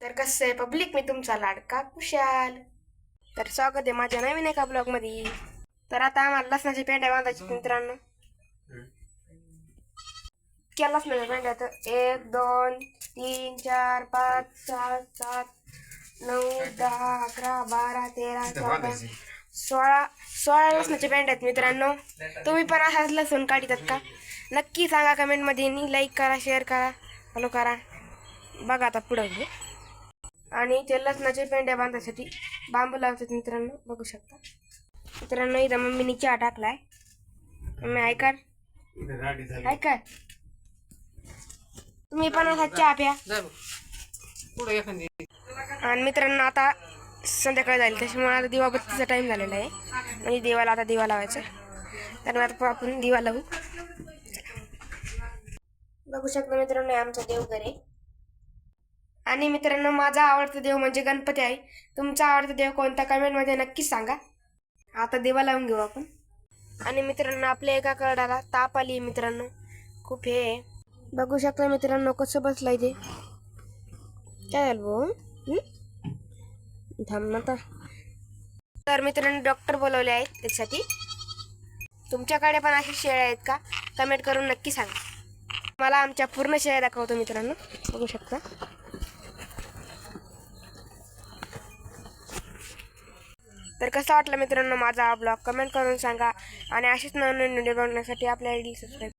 तर कसं आहे पब्लिक, मी तुमचा लाडका कुशाल. तर स्वागत आहे माझ्या नवीन एका ब्लॉगमध्ये. तर आता आम्हाला लसणाच्या पेंड्या बांधायच्या मित्रांनो. इतक्या लसणाच्या पेंड्या तर 1 2 3 4 5 6 7 9 10 11 12 13 14 16 लसणाच्या पेंड्या आहेत मित्रांनो. तुम्ही पण असाच लसूण काढतात का? नक्की सांगा कमेंटमध्ये. लाईक करा, शेअर करा, फॉलो करा. बघा आता पुढं. आणि ते लसणाच्या पेंड्या बांधण्यासाठी बांबू लावतात मित्रांनो, बघू शकता मित्रांनो. इथं मम्मीने चहा टाकलाय. मम्मी ऐका ऐका, तुम्ही पण असा चहा प्या. आणि मित्रांनो आता संध्याकाळी झाली, त्याच्यामुळे आता दिवाबत्तीचा टाइम झालेला आहे. म्हणजे देवाला आता दिवा लावायचा. तर आता आपण दिवा लावू. बघू शकता मित्रांनो, आमचं देवघर आहे. आणि मित्रांनो, माझा आवडता देव म्हणजे गणपती आहे. तुमचा आवडता देव कोणता कमेंटमध्ये नक्कीच सांगा. आता देवा लावून घेऊ आपण. आणि मित्रांनो, आपल्या एका कडाला ताप आली मित्रांनो, खूप हे आहे. बघू शकता मित्रांनो कसं बसलाय ते. काय झालं भाऊ? थांब ना. तर मित्रांनो डॉक्टर बोलवले आहेत त्यासाठी. तुमच्याकडे पण अशा शेळ्या आहेत का? कमेंट करून नक्की सांगा. मला आमच्या पूर्ण शेळ्या दाखवतो मित्रांनो, बघू शकता. तर कसा वाटला मित्रांनो माझा हा ब्लॉग, कमेंट करून सांगा. आणि असेच नवीन व्हिडिओ बघण्यासाठी आपल्या आयडी सबस्क्राईब